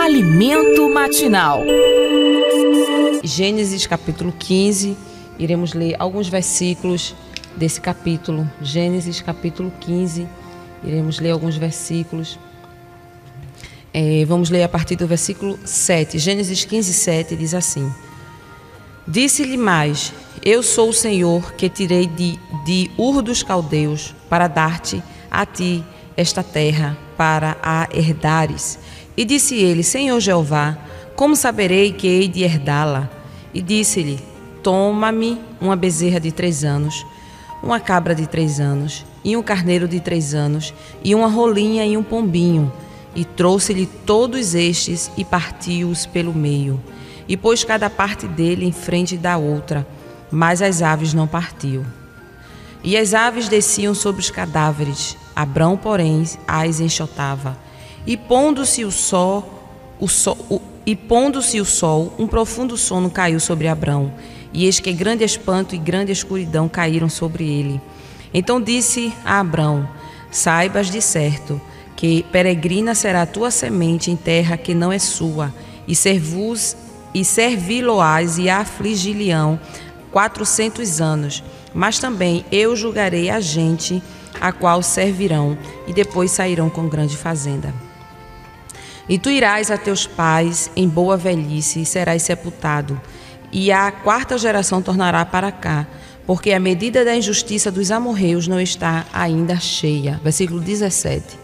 Alimento matinal. Gênesis capítulo 15, iremos ler alguns versículos desse capítulo. Gênesis capítulo 15, iremos ler alguns versículos. Vamos ler a partir do versículo 7. Gênesis 15, 7 diz assim: Disse-lhe mais: Eu sou o Senhor que tirei de Ur dos Caldeus para dar-te a ti esta terra para a herdares. E disse ele: Senhor Jeová, como saberei que hei de herdá-la? E disse-lhe: Toma-me uma bezerra de 3 anos, uma cabra de 3 anos, e um carneiro de 3 anos, e uma rolinha e um pombinho. E trouxe-lhe todos estes e partiu-os pelo meio. E pôs cada parte dele em frente da outra, mas as aves não partiu. E as aves desciam sobre os cadáveres, Abrão, porém, as enxotava. E pondo-se o sol, um profundo sono caiu sobre Abrão, e eis que grande espanto e grande escuridão caíram sobre ele. Então disse a Abrão: Saibas de certo que peregrina será a tua semente em terra que não é sua, e servi-lo-ás e afligi-lhe-ão 400 anos, mas também eu julgarei a gente a qual servirão, e depois sairão com grande fazenda. E tu irás a teus pais em boa velhice e serás sepultado, e a 4ª geração tornará para cá, porque a medida da injustiça dos amorreus não está ainda cheia. Versículo 17.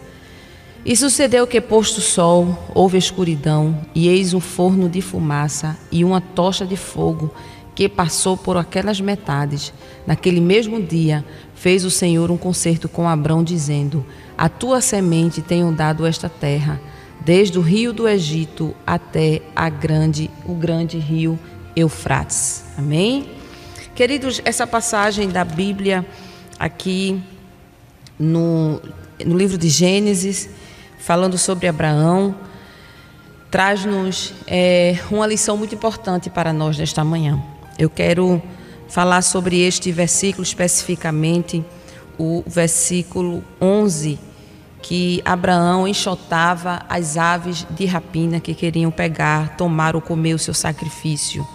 E sucedeu que, posto o sol, houve escuridão, e eis um forno de fumaça e uma tocha de fogo que passou por aquelas metades. Naquele mesmo dia fez o Senhor um concerto com Abrão, dizendo: A tua semente tenho dado esta terra, desde o rio do Egito até o grande rio Eufrates. Amém? Queridos, essa passagem da Bíblia aqui no livro de Gênesis, falando sobre Abraão, traz-nos uma lição muito importante para nós nesta manhã. Eu quero falar sobre este versículo especificamente, o versículo 11, que Abraão enxotava as aves de rapina que queriam pegar, tomar ou comer o seu sacrifício.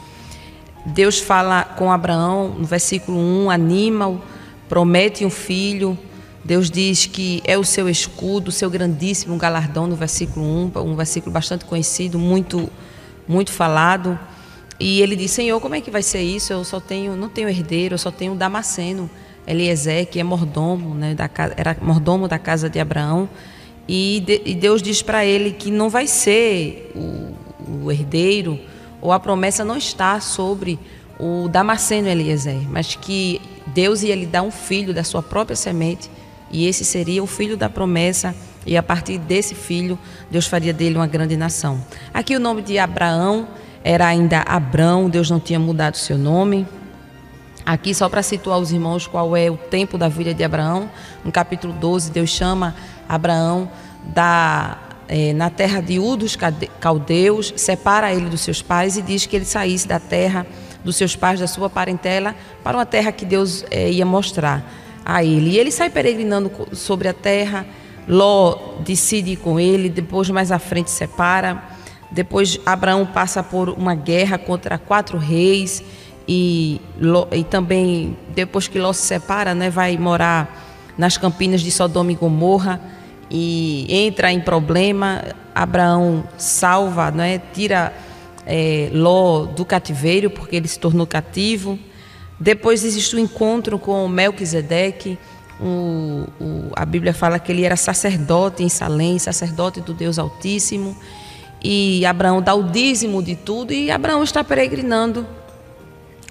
Deus fala com Abraão no versículo 1, anima-o, promete um filho. Deus diz que é o seu escudo, o seu grandíssimo galardão no versículo 1, um versículo bastante conhecido, muito, muito falado. E ele diz: Senhor, como é que vai ser isso? Eu não tenho herdeiro, eu só tenho Damasceno, Eliezer, que é mordomo, né, era mordomo da casa de Abraão. E Deus diz para ele que não vai ser o herdeiro, ou a promessa não está sobre o Damasceno Eliezer, mas que Deus ia lhe dar um filho da sua própria semente, e esse seria o filho da promessa, e a partir desse filho Deus faria dele uma grande nação. Aqui o nome de Abraão era ainda Abrão, Deus não tinha mudado seu nome. Aqui, só para situar os irmãos qual é o tempo da vida de Abraão, no capítulo 12, Deus chama Abraão na terra de Ur dos Caldeus, separa ele dos seus pais e diz que ele saísse da terra dos seus pais, da sua parentela, para uma terra que Deus ia mostrar a ele. E ele sai peregrinando sobre a terra. Ló decide ir com ele, depois mais à frente separa. Depois Abraão passa por uma guerra contra 4 reis e também depois que Ló se separa, né, vai morar nas campinas de Sodoma e Gomorra e entra em problema. Abraão salva, né, tira Ló do cativeiro, porque ele se tornou cativo. Depois existe o encontro com Melquisedeque. A Bíblia fala que ele era sacerdote em Salém, sacerdote do Deus Altíssimo. E Abraão dá o dízimo de tudo, e Abraão está peregrinando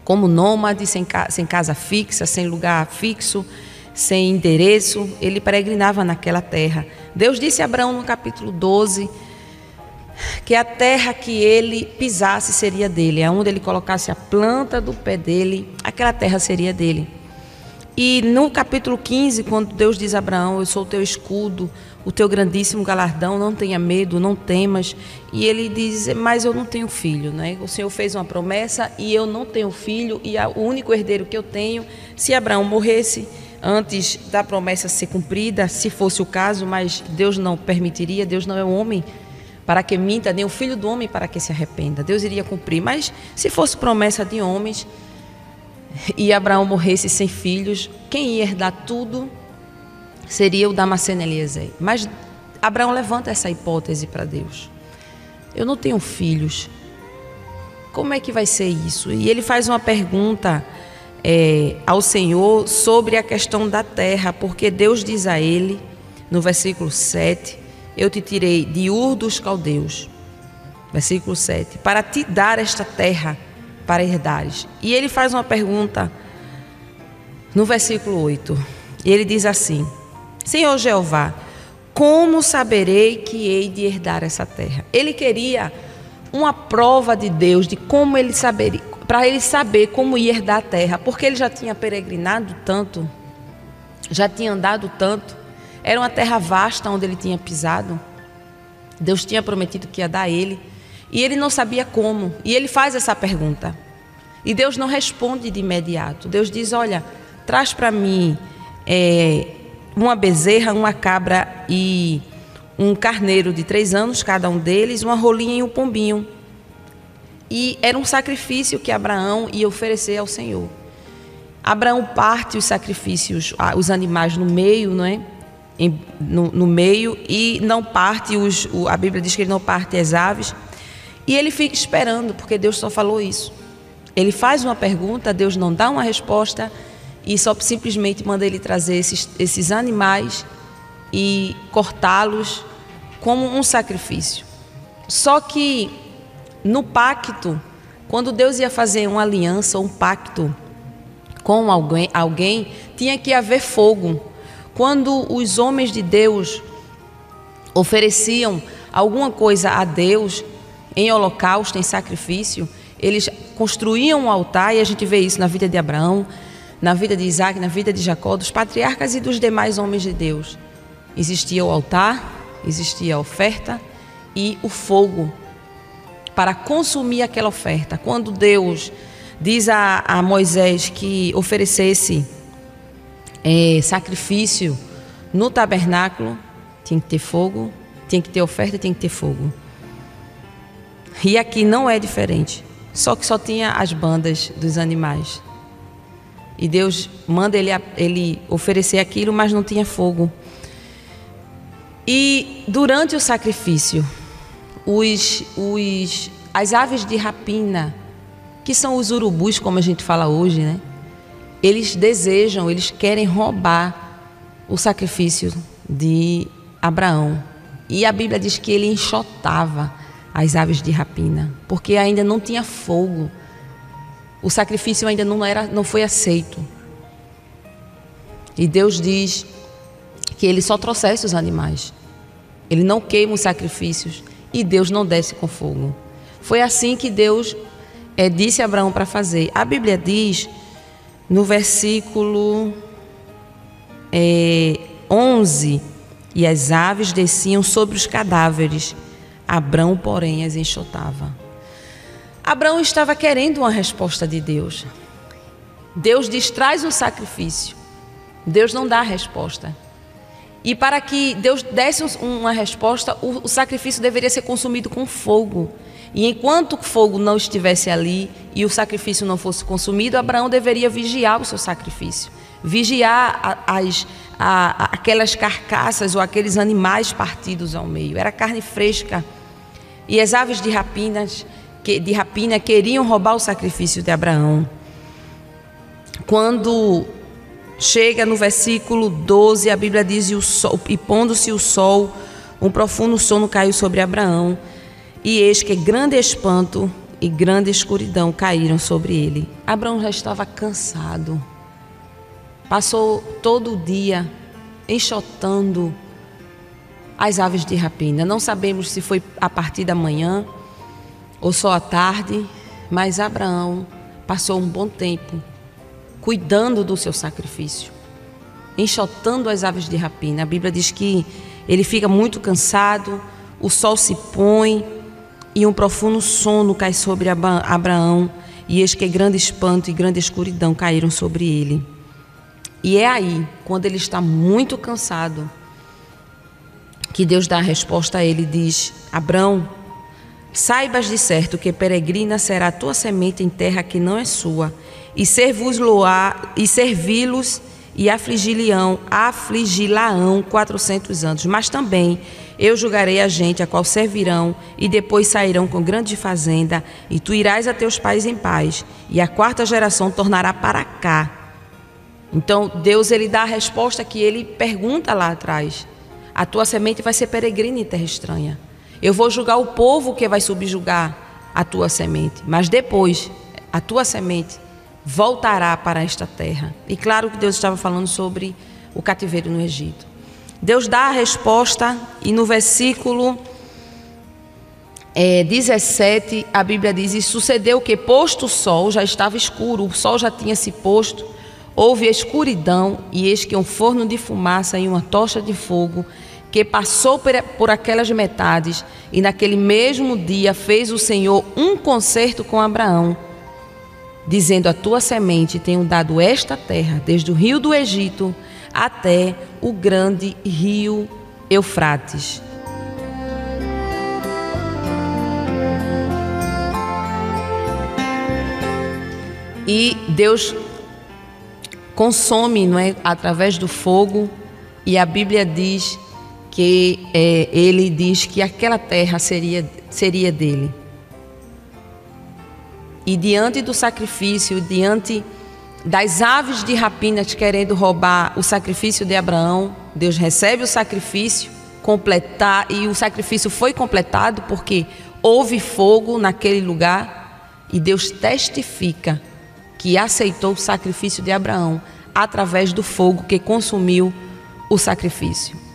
como nômade, sem casa fixa, sem lugar fixo, sem endereço. Ele peregrinava naquela terra. Deus disse a Abraão no capítulo 12 que a terra que ele pisasse seria dele, aonde ele colocasse a planta do pé dele, aquela terra seria dele. E no capítulo 15, quando Deus diz a Abraão: Eu sou o teu escudo, o teu grandíssimo galardão, não tenha medo, não temas. E ele diz: Mas eu não tenho filho, né? O Senhor fez uma promessa e eu não tenho filho, e o único herdeiro que eu tenho, se Abraão morresse antes da promessa ser cumprida, se fosse o caso, mas Deus não permitiria, Deus não é homem para que minta, nem o filho do homem para que se arrependa. Deus iria cumprir, mas se fosse promessa de homens e Abraão morresse sem filhos, quem ia herdar tudo seria o Damasceno Eliezer. Mas Abraão levanta essa hipótese para Deus. Eu não tenho filhos, como é que vai ser isso? E ele faz uma pergunta ao Senhor sobre a questão da terra, porque Deus diz a ele, no versículo 7, eu te tirei de Ur dos Caldeus, versículo 7, para te dar esta terra para herdares. E ele faz uma pergunta no versículo 8, e ele diz assim: Senhor Jeová, como saberei que hei de herdar essa terra? Ele queria uma prova de Deus, de como ele saberia, para ele saber como ia herdar a terra, porque ele já tinha peregrinado tanto, já tinha andado tanto, era uma terra vasta onde ele tinha pisado, Deus tinha prometido que ia dar a ele, e ele não sabia como, e ele faz essa pergunta, e Deus não responde de imediato. Deus diz: olha, traz para mim uma bezerra, uma cabra e um carneiro de 3 anos, cada um deles, uma rolinha e um pombinho. E era um sacrifício que Abraão ia oferecer ao Senhor. Abraão parte os sacrifícios, os animais no meio, não é? No meio, e não parte a Bíblia diz que ele não parte as aves. E ele fica esperando, porque Deus só falou isso. Ele faz uma pergunta, Deus não dá uma resposta, e só simplesmente manda ele trazer esses animais e cortá-los como um sacrifício. Só que no pacto, quando Deus ia fazer uma aliança, um pacto com alguém, tinha que haver fogo. Quando os homens de Deus ofereciam alguma coisa a Deus em holocausto, em sacrifício, eles construíam um altar, e a gente vê isso na vida de Abraão, na vida de Isaac, na vida de Jacó, dos patriarcas e dos demais homens de Deus. Existia o altar, existia a oferta e o fogo para consumir aquela oferta. Quando Deus diz a Moisés que oferecesse sacrifício no tabernáculo, tinha que ter fogo, tinha que ter oferta, tinha que ter fogo. E aqui não é diferente, só que só tinha as bandas dos animais. E Deus manda ele oferecer aquilo, mas não tinha fogo. E durante o sacrifício, as aves de rapina, que são os urubus, como a gente fala hoje, né? Eles querem roubar o sacrifício de Abraão. E a Bíblia diz que ele enxotava as aves de rapina, porque ainda não tinha fogo. O sacrifício ainda não foi aceito. E Deus diz que ele só trouxesse os animais. Ele não queima os sacrifícios e Deus não desce com fogo. Foi assim que Deus disse a Abraão para fazer. A Bíblia diz no versículo 11: e as aves desciam sobre os cadáveres, Abraão, porém, as enxotava. Abraão estava querendo uma resposta de Deus. Deus diz: traz um sacrifício. Deus não dá a resposta. E para que Deus desse uma resposta, o sacrifício deveria ser consumido com fogo. E enquanto o fogo não estivesse ali e o sacrifício não fosse consumido, Abraão deveria vigiar o seu sacrifício. Vigiar aquelas carcaças ou aqueles animais partidos ao meio. Era carne fresca. E as aves de rapina queriam roubar o sacrifício de Abraão. Quando chega no versículo 12, a Bíblia diz: e pondo-se o sol, um profundo sono caiu sobre Abraão, e eis que grande espanto e grande escuridão caíram sobre ele. Abraão já estava cansado, passou todo o dia enxotando as aves de rapina. Não sabemos se foi a partir da manhã ou só à tarde, mas Abraão passou um bom tempo cuidando do seu sacrifício, enxotando as aves de rapina. A Bíblia diz que ele fica muito cansado, o sol se põe e um profundo sono cai sobre Abraão, e eis que grande espanto e grande escuridão caíram sobre ele. E é aí, quando ele está muito cansado, que Deus dá a resposta a ele, diz: Abrão, saibas de certo que peregrina será a tua semente em terra que não é sua, e servi-los e afligi-la-ão 400 anos. Mas também eu julgarei a gente a qual servirão, e depois sairão com grande fazenda, e tu irás a teus pais em paz, e a quarta geração tornará para cá. Então Deus, ele dá a resposta que ele pergunta lá atrás: a tua semente vai ser peregrina em terra estranha. Eu vou julgar o povo que vai subjugar a tua semente, mas depois a tua semente voltará para esta terra. E claro que Deus estava falando sobre o cativeiro no Egito. Deus dá a resposta, e no versículo 17 a Bíblia diz: e sucedeu que, posto o sol, já estava escuro, o sol já tinha se posto, houve escuridão, e eis que um forno de fumaça e uma tocha de fogo que passou por aquelas metades, e naquele mesmo dia fez o Senhor um concerto com Abraão, dizendo: a tua semente tenho dado esta terra, desde o rio do Egito até o grande rio Eufrates. E Deus consome, não é, através do fogo, e a Bíblia diz que ele diz que aquela terra seria dele. E diante do sacrifício, diante das aves de rapinas querendo roubar o sacrifício de Abraão, Deus recebe o sacrifício, e o sacrifício foi completado porque houve fogo naquele lugar, e Deus testifica que aceitou o sacrifício de Abraão através do fogo que consumiu o sacrifício.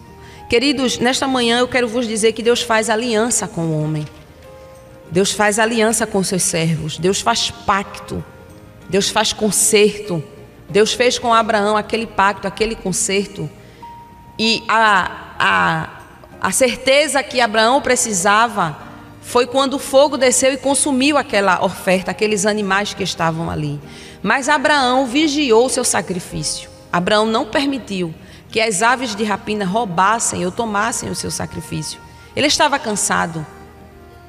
Queridos, nesta manhã eu quero vos dizer que Deus faz aliança com o homem. Deus faz aliança com seus servos. Deus faz pacto. Deus faz concerto. Deus fez com Abraão aquele pacto, aquele concerto. E a certeza que Abraão precisava foi quando o fogo desceu e consumiu aquela oferta, aqueles animais que estavam ali. Mas Abraão vigiou o seu sacrifício. Abraão não permitiu que as aves de rapina roubassem ou tomassem o seu sacrifício. Ele estava cansado,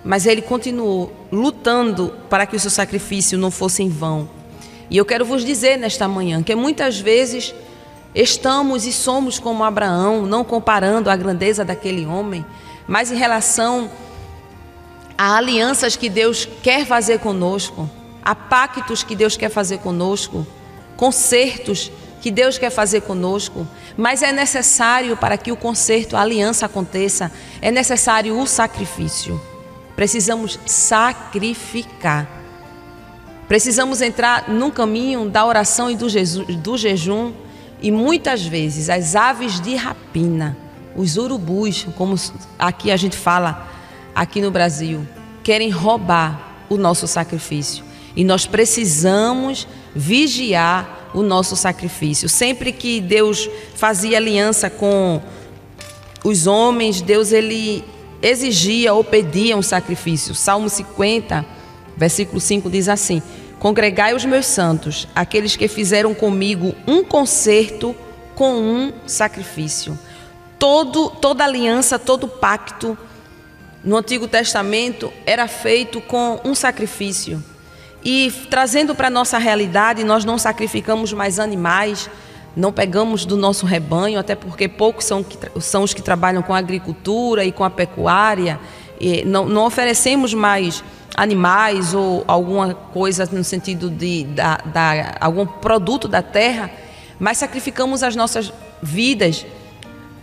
mas ele continuou lutando para que o seu sacrifício não fosse em vão. E eu quero vos dizer nesta manhã que muitas vezes estamos e somos como Abraão, não comparando a grandeza daquele homem, mas em relação a alianças que Deus quer fazer conosco, a pactos que Deus quer fazer conosco, concertos que Deus quer fazer conosco. Mas é necessário, para que o concerto, a aliança aconteça, é necessário o sacrifício. Precisamos sacrificar. Precisamos entrar no caminho da oração e do jejum. E muitas vezes as aves de rapina, os urubus, como aqui a gente fala, aqui no Brasil, querem roubar o nosso sacrifício. E nós precisamos vigiar o nosso sacrifício. Sempre que Deus fazia aliança com os homens, Deus, ele exigia ou pedia um sacrifício. Salmo 50, versículo 5 diz assim: congregai os meus santos, aqueles que fizeram comigo um concerto com um sacrifício. Toda aliança, todo pacto no Antigo Testamento era feito com um sacrifício. E trazendo para a nossa realidade, nós não sacrificamos mais animais, não pegamos do nosso rebanho, até porque poucos são os que trabalham com a agricultura e com a pecuária. E não oferecemos mais animais ou alguma coisa no sentido de algum produto da terra, mas sacrificamos as nossas vidas.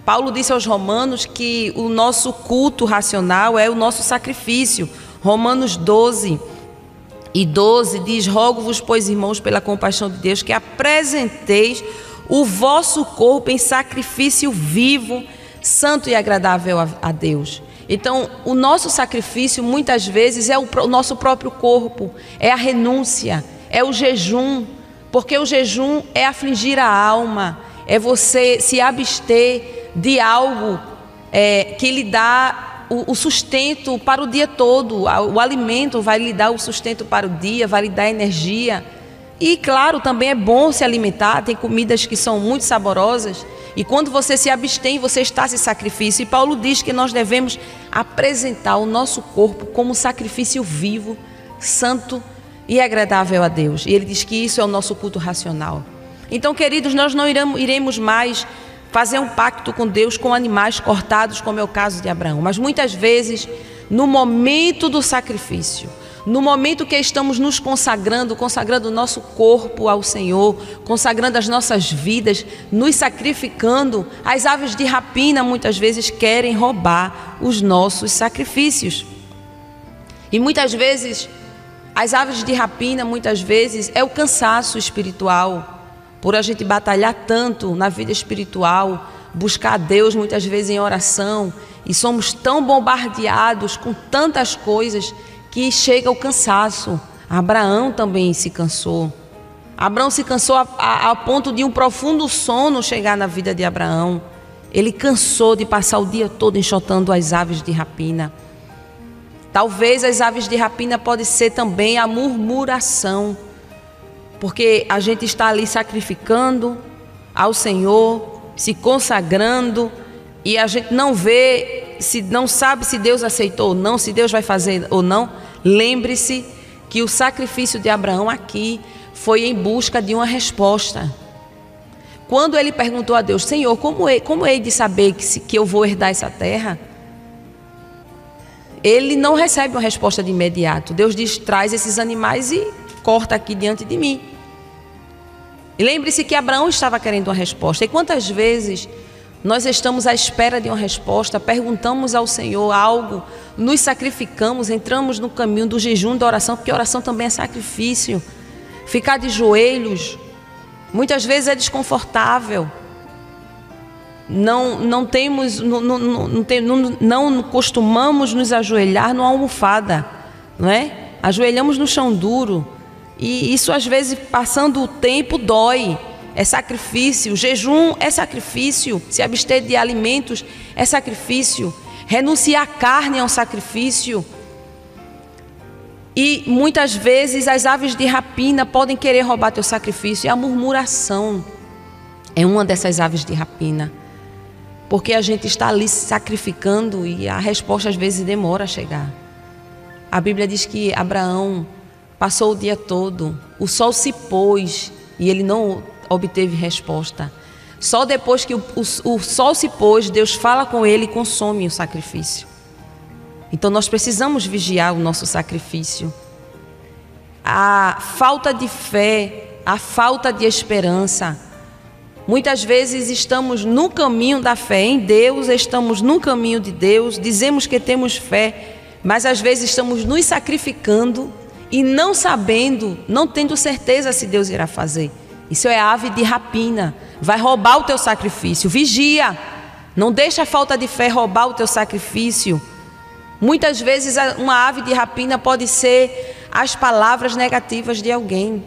Paulo disse aos Romanos que o nosso culto racional é o nosso sacrifício. Romanos 12:12 diz: rogo-vos, pois, irmãos, pela compaixão de Deus, que apresenteis o vosso corpo em sacrifício vivo, santo e agradável a Deus. Então, o nosso sacrifício muitas vezes é o nosso próprio corpo, é a renúncia, é o jejum, porque o jejum é afligir a alma, é você se abster de algo que lhe dá o sustento para o dia todo. O alimento vai lhe dar o sustento para o dia, vai lhe dar energia. E claro, também é bom se alimentar, tem comidas que são muito saborosas, E quando você se abstém, você está se sacrifício. E Paulo diz que nós devemos apresentar o nosso corpo como sacrifício vivo, santo e agradável a Deus. E ele diz que isso é o nosso culto racional. Então, queridos, nós não iremos mais fazer um pacto com Deus com animais cortados, como é o caso de Abraão. Mas muitas vezes, no momento do sacrifício, no momento que estamos nos consagrando o nosso corpo ao Senhor, consagrando as nossas vidas, nos sacrificando, as aves de rapina muitas vezes querem roubar os nossos sacrifícios. E muitas vezes, as aves de rapina, muitas vezes, é o cansaço espiritual, por a gente batalhar tanto na vida espiritual, buscar a Deus muitas vezes em oração, e somos tão bombardeados com tantas coisas que chega o cansaço. Abraão também se cansou. Abraão se cansou a ponto de um profundo sono chegar na vida de Abraão. Ele cansou de passar o dia todo enxotando as aves de rapina. Talvez as aves de rapina pode ser também a murmuração, porque a gente está ali sacrificando ao Senhor, se consagrando, e a gente não vê, não sabe se Deus aceitou ou não, se Deus vai fazer ou não. Lembre-se que o sacrifício de Abraão aqui foi em busca de uma resposta. Quando ele perguntou a Deus: Senhor, como hei de saber que eu vou herdar essa terra? Ele não recebe uma resposta de imediato. Deus diz: traz esses animais e corta aqui diante de mim. E lembre-se que Abraão estava querendo uma resposta. E quantas vezes nós estamos à espera de uma resposta, perguntamos ao Senhor algo, nos sacrificamos, entramos no caminho do jejum, da oração, porque oração também é sacrifício. Ficar de joelhos, muitas vezes é desconfortável. Não costumamos nos ajoelhar numa almofada, não é? Ajoelhamos no chão duro. E isso às vezes, passando o tempo, dói. É sacrifício. Jejum é sacrifício. Se abster de alimentos é sacrifício. Renunciar à carne é um sacrifício. E muitas vezes as aves de rapina podem querer roubar teu sacrifício. E a murmuração é uma dessas aves de rapina. Porque a gente está ali se sacrificando e a resposta às vezes demora a chegar. A Bíblia diz que Abraão passou o dia todo, o sol se pôs e ele não obteve resposta. Só depois que o sol se pôs, Deus fala com ele e consome o sacrifício. Então nós precisamos vigiar o nosso sacrifício. A falta de fé, a falta de esperança. Muitas vezes estamos no caminho da fé em Deus, estamos no caminho de Deus, dizemos que temos fé, mas às vezes estamos nos sacrificando e não sabendo, não tendo certeza se Deus irá fazer. Isso é ave de rapina, vai roubar o teu sacrifício. Vigia, não deixa a falta de fé roubar o teu sacrifício. Muitas vezes uma ave de rapina pode ser as palavras negativas de alguém.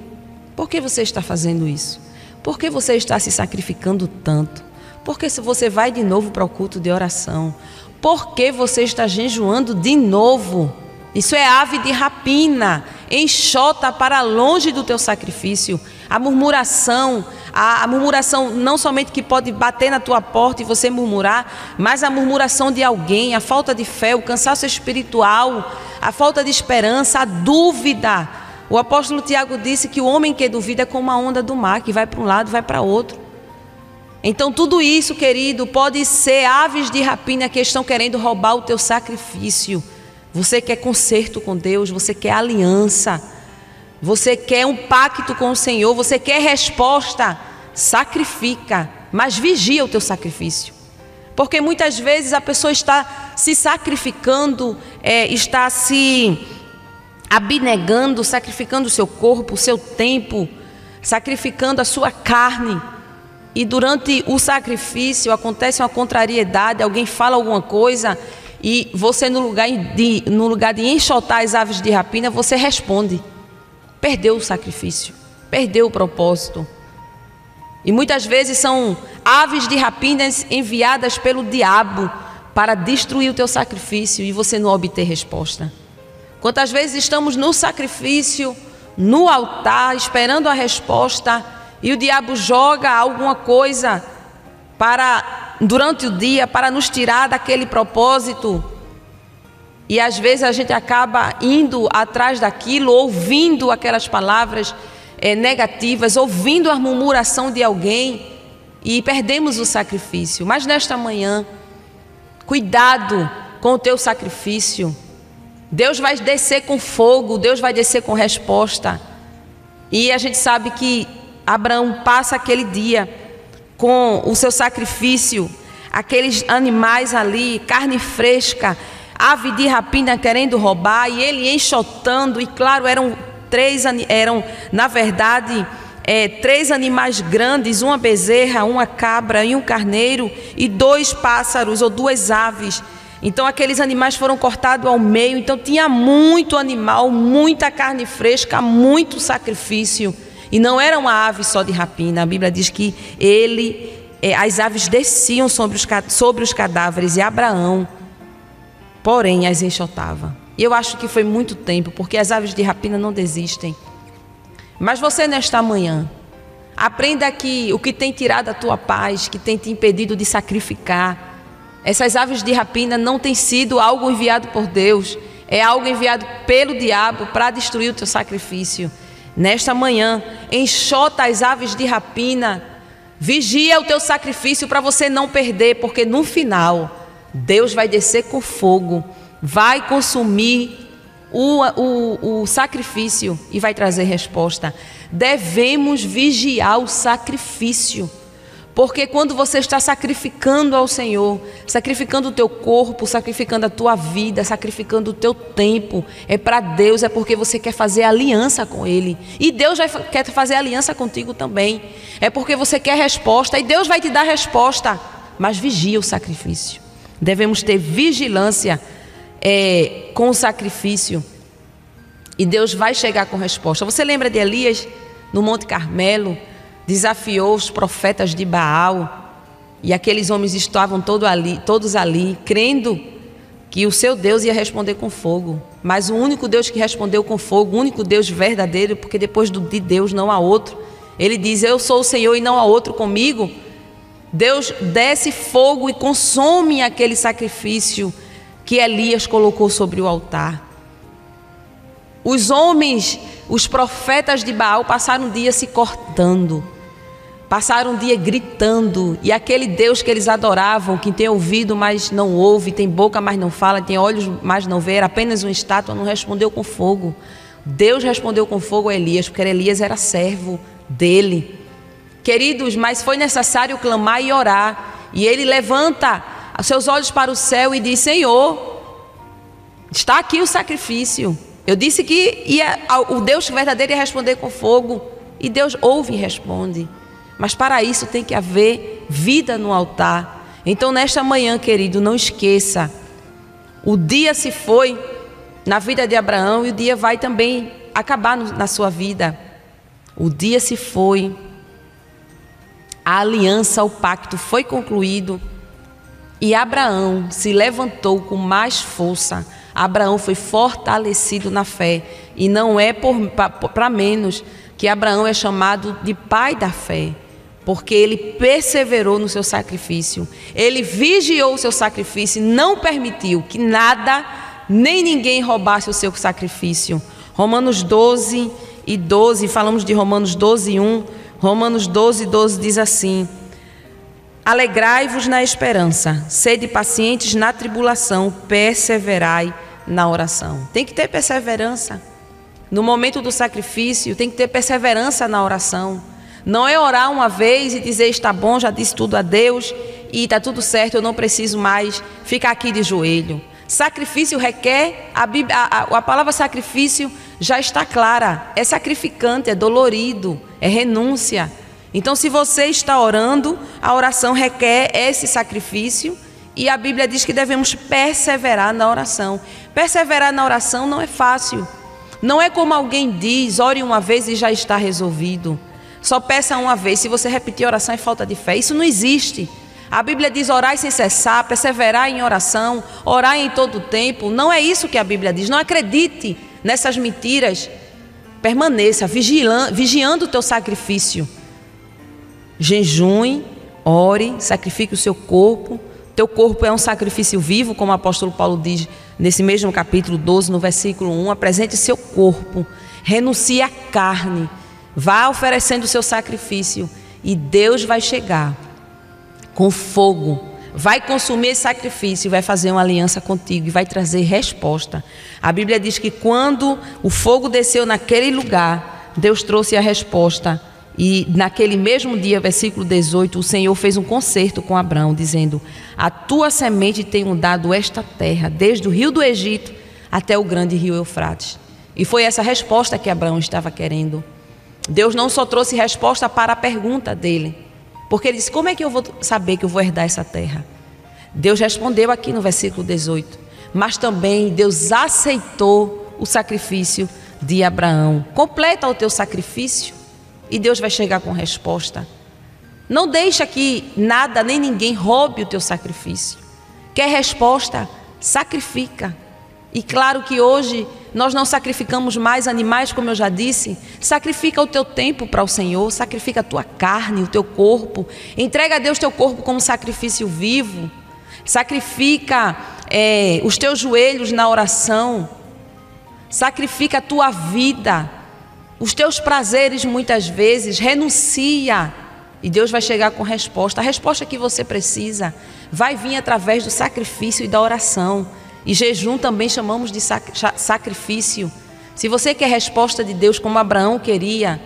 Por que você está fazendo isso? Por que você está se sacrificando tanto? Por que você vai de novo para o culto de oração? Por que você está jejuando de novo? Isso é ave de rapina, enxota para longe do teu sacrifício. A murmuração não somente que pode bater na tua porta e você murmurar, mas a murmuração de alguém, a falta de fé, o cansaço espiritual, a falta de esperança, a dúvida. O apóstolo Tiago disse que o homem que duvida é como a onda do mar, que vai para um lado e vai para outro. Então tudo isso, querido, pode ser aves de rapina que estão querendo roubar o teu sacrifício. Você quer conserto com Deus, você quer aliança, você quer um pacto com o Senhor, você quer resposta, sacrifica, mas vigia o teu sacrifício. Porque muitas vezes a pessoa está se sacrificando, está se abnegando, sacrificando o seu corpo, o seu tempo, sacrificando a sua carne. E durante o sacrifício acontece uma contrariedade, alguém fala alguma coisa e você no lugar de enxotar as aves de rapina, você responde. Perdeu o sacrifício, perdeu o propósito. E muitas vezes são aves de rapinas enviadas pelo diabo para destruir o teu sacrifício e você não obter resposta. Quantas vezes estamos no sacrifício, no altar, esperando a resposta, e o diabo joga alguma coisa durante o dia, para nos tirar daquele propósito. E às vezes a gente acaba indo atrás daquilo, ouvindo aquelas palavras negativas, ouvindo a murmuração de alguém e perdemos o sacrifício. Mas nesta manhã, cuidado com o teu sacrifício. Deus vai descer com fogo, Deus vai descer com resposta. E a gente sabe que Abraão passa aquele dia com o seu sacrifício, aqueles animais ali, carne fresca, ave de rapina querendo roubar, e ele enxotando, e claro, eram na verdade, 3 animais grandes, uma bezerra, uma cabra e um carneiro, e 2 pássaros ou 2 aves. Então aqueles animais foram cortados ao meio, então tinha muito animal, muita carne fresca, muito sacrifício. E não era uma ave só de rapina, a Bíblia diz que as aves desciam sobre os cadáveres, e Abraão, porém, as enxotava. E eu acho que foi muito tempo, porque as aves de rapina não desistem. Mas você nesta manhã, aprenda que o que tem tirado a tua paz, que tem te impedido de sacrificar, essas aves de rapina não tem sido algo enviado por Deus, é algo enviado pelo diabo para destruir o teu sacrifício. Nesta manhã, enxota as aves de rapina, vigia o teu sacrifício para você não perder, porque no final, Deus vai descer com fogo, vai consumir o sacrifício e vai trazer resposta. Devemos vigiar o sacrifício, porque quando você está sacrificando ao Senhor, sacrificando o teu corpo, sacrificando a tua vida, sacrificando o teu tempo, é para Deus, é porque você quer fazer aliança com Ele. E Deus quer fazer aliança contigo também. É porque você quer resposta e Deus vai te dar resposta. Mas vigia o sacrifício. Devemos ter vigilância com o sacrifício. E Deus vai chegar com resposta. Você lembra de Elias no Monte Carmelo? Desafiou os profetas de Baal, e aqueles homens estavam todos ali, crendo que o seu Deus ia responder com fogo. Mas o único Deus que respondeu com fogo, o único Deus verdadeiro, porque depois de Deus não há outro. Ele diz: eu sou o Senhor e não há outro comigo. Deus desce fogo e consome aquele sacrifício que Elias colocou sobre o altar. Os homens, os profetas de Baal, passaram um dia se cortando, passaram um dia gritando, e aquele Deus que eles adoravam, que tem ouvido, mas não ouve, tem boca, mas não fala, tem olhos, mas não vê, era apenas uma estátua, não respondeu com fogo. Deus respondeu com fogo a Elias, porque Elias era servo dele. Queridos, mas foi necessário clamar e orar, e ele levanta os seus olhos para o céu e diz: Senhor, está aqui o sacrifício. Eu disse que o Deus verdadeiro ia responder com fogo, e Deus ouve e responde. Mas para isso tem que haver vida no altar. Então nesta manhã, querido, não esqueça, o dia se foi na vida de Abraão, e o dia vai também acabar na sua vida. O dia se foi, a aliança, o pacto foi concluído, e Abraão se levantou com mais força. Abraão foi fortalecido na fé, e não é para menos que Abraão é chamado de pai da fé, porque ele perseverou no seu sacrifício, ele vigiou o seu sacrifício e não permitiu que nada nem ninguém roubasse o seu sacrifício. Romanos 12:12, falamos de Romanos 12:1, Romanos 12:12 diz assim: alegrai-vos na esperança, sede pacientes na tribulação, perseverai na oração. Tem que ter perseverança. No momento do sacrifício, tem que ter perseverança na oração. Não é orar uma vez e dizer: está bom, já disse tudo a Deus e está tudo certo, eu não preciso mais ficar aqui de joelho. Sacrifício requer, a palavra sacrifício já está clara, é sacrificante, é dolorido, é renúncia. Então, se você está orando, a oração requer esse sacrifício, e a Bíblia diz que devemos perseverar na oração. Perseverar na oração não é fácil. Não é como alguém diz: ore uma vez e já está resolvido. Só peça uma vez, se você repetir a oração é falta de fé. Isso não existe. A Bíblia diz: orai sem cessar, perseverar em oração, orar em todo o tempo. Não é isso que a Bíblia diz. Não acredite nessas mentiras. Permaneça vigiando o teu sacrifício. Jejue, ore, sacrifique o seu corpo. Teu corpo é um sacrifício vivo, como o apóstolo Paulo diz nesse mesmo capítulo 12, no versículo 1. Apresente seu corpo, renuncie à carne, vá oferecendo o seu sacrifício e Deus vai chegar com fogo, vai consumir esse sacrifício e vai fazer uma aliança contigo e vai trazer resposta. A Bíblia diz que quando o fogo desceu naquele lugar, Deus trouxe a resposta. E naquele mesmo dia, versículo 18, o Senhor fez um concerto com Abraão, dizendo: a tua semente tenho dado esta terra, desde o rio do Egito até o grande rio Eufrates. E foi essa resposta que Abraão estava querendo. Deus não só trouxe resposta para a pergunta dele, porque ele disse: como é que eu vou saber que eu vou herdar essa terra? Deus respondeu aqui no versículo 18, mas também Deus aceitou o sacrifício de Abraão. Completa o teu sacrifício e Deus vai chegar com resposta. Não deixa que nada nem ninguém roube o teu sacrifício. Quer resposta? Sacrifica. E claro que hoje nós não sacrificamos mais animais, como eu já disse. Sacrifica o teu tempo para o Senhor, sacrifica a tua carne, o teu corpo. Entrega a Deus teu corpo como sacrifício vivo. Sacrifica os teus joelhos na oração. Sacrifica a tua vida, os teus prazeres muitas vezes. Renuncia e Deus vai chegar com resposta. A resposta que você precisa vai vir através do sacrifício e da oração. E jejum também chamamos de sacrifício. Se você quer resposta de Deus como Abraão queria,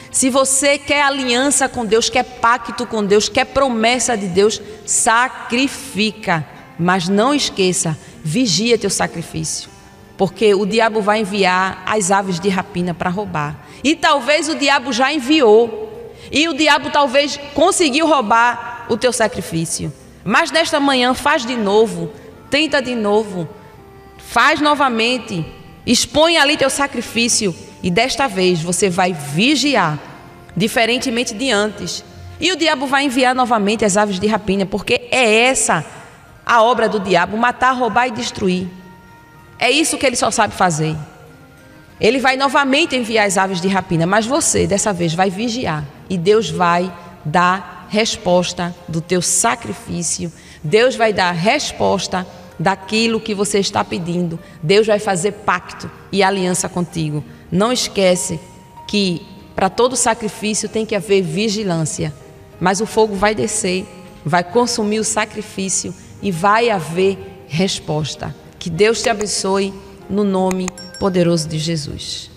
se você quer aliança com Deus, quer pacto com Deus, quer promessa de Deus, sacrifica. Mas não esqueça, vigia teu sacrifício, porque o diabo vai enviar as aves de rapina para roubar. E talvez o diabo já enviou, e o diabo talvez conseguiu roubar o teu sacrifício. Mas nesta manhã faz de novo, tenta de novo, faz novamente, expõe ali teu sacrifício. E desta vez você vai vigiar, diferentemente de antes. E o diabo vai enviar novamente as aves de rapina, porque é essa a obra do diabo: matar, roubar e destruir. É isso que ele só sabe fazer. Ele vai novamente enviar as aves de rapina, mas você dessa vez vai vigiar. E Deus vai dar resposta do teu sacrifício. Deus vai dar resposta daquilo que você está pedindo. Deus vai fazer pacto e aliança contigo. Não esquece que para todo sacrifício tem que haver vigilância. Mas o fogo vai descer, vai consumir o sacrifício e vai haver resposta. Que Deus te abençoe no nome poderoso de Jesus.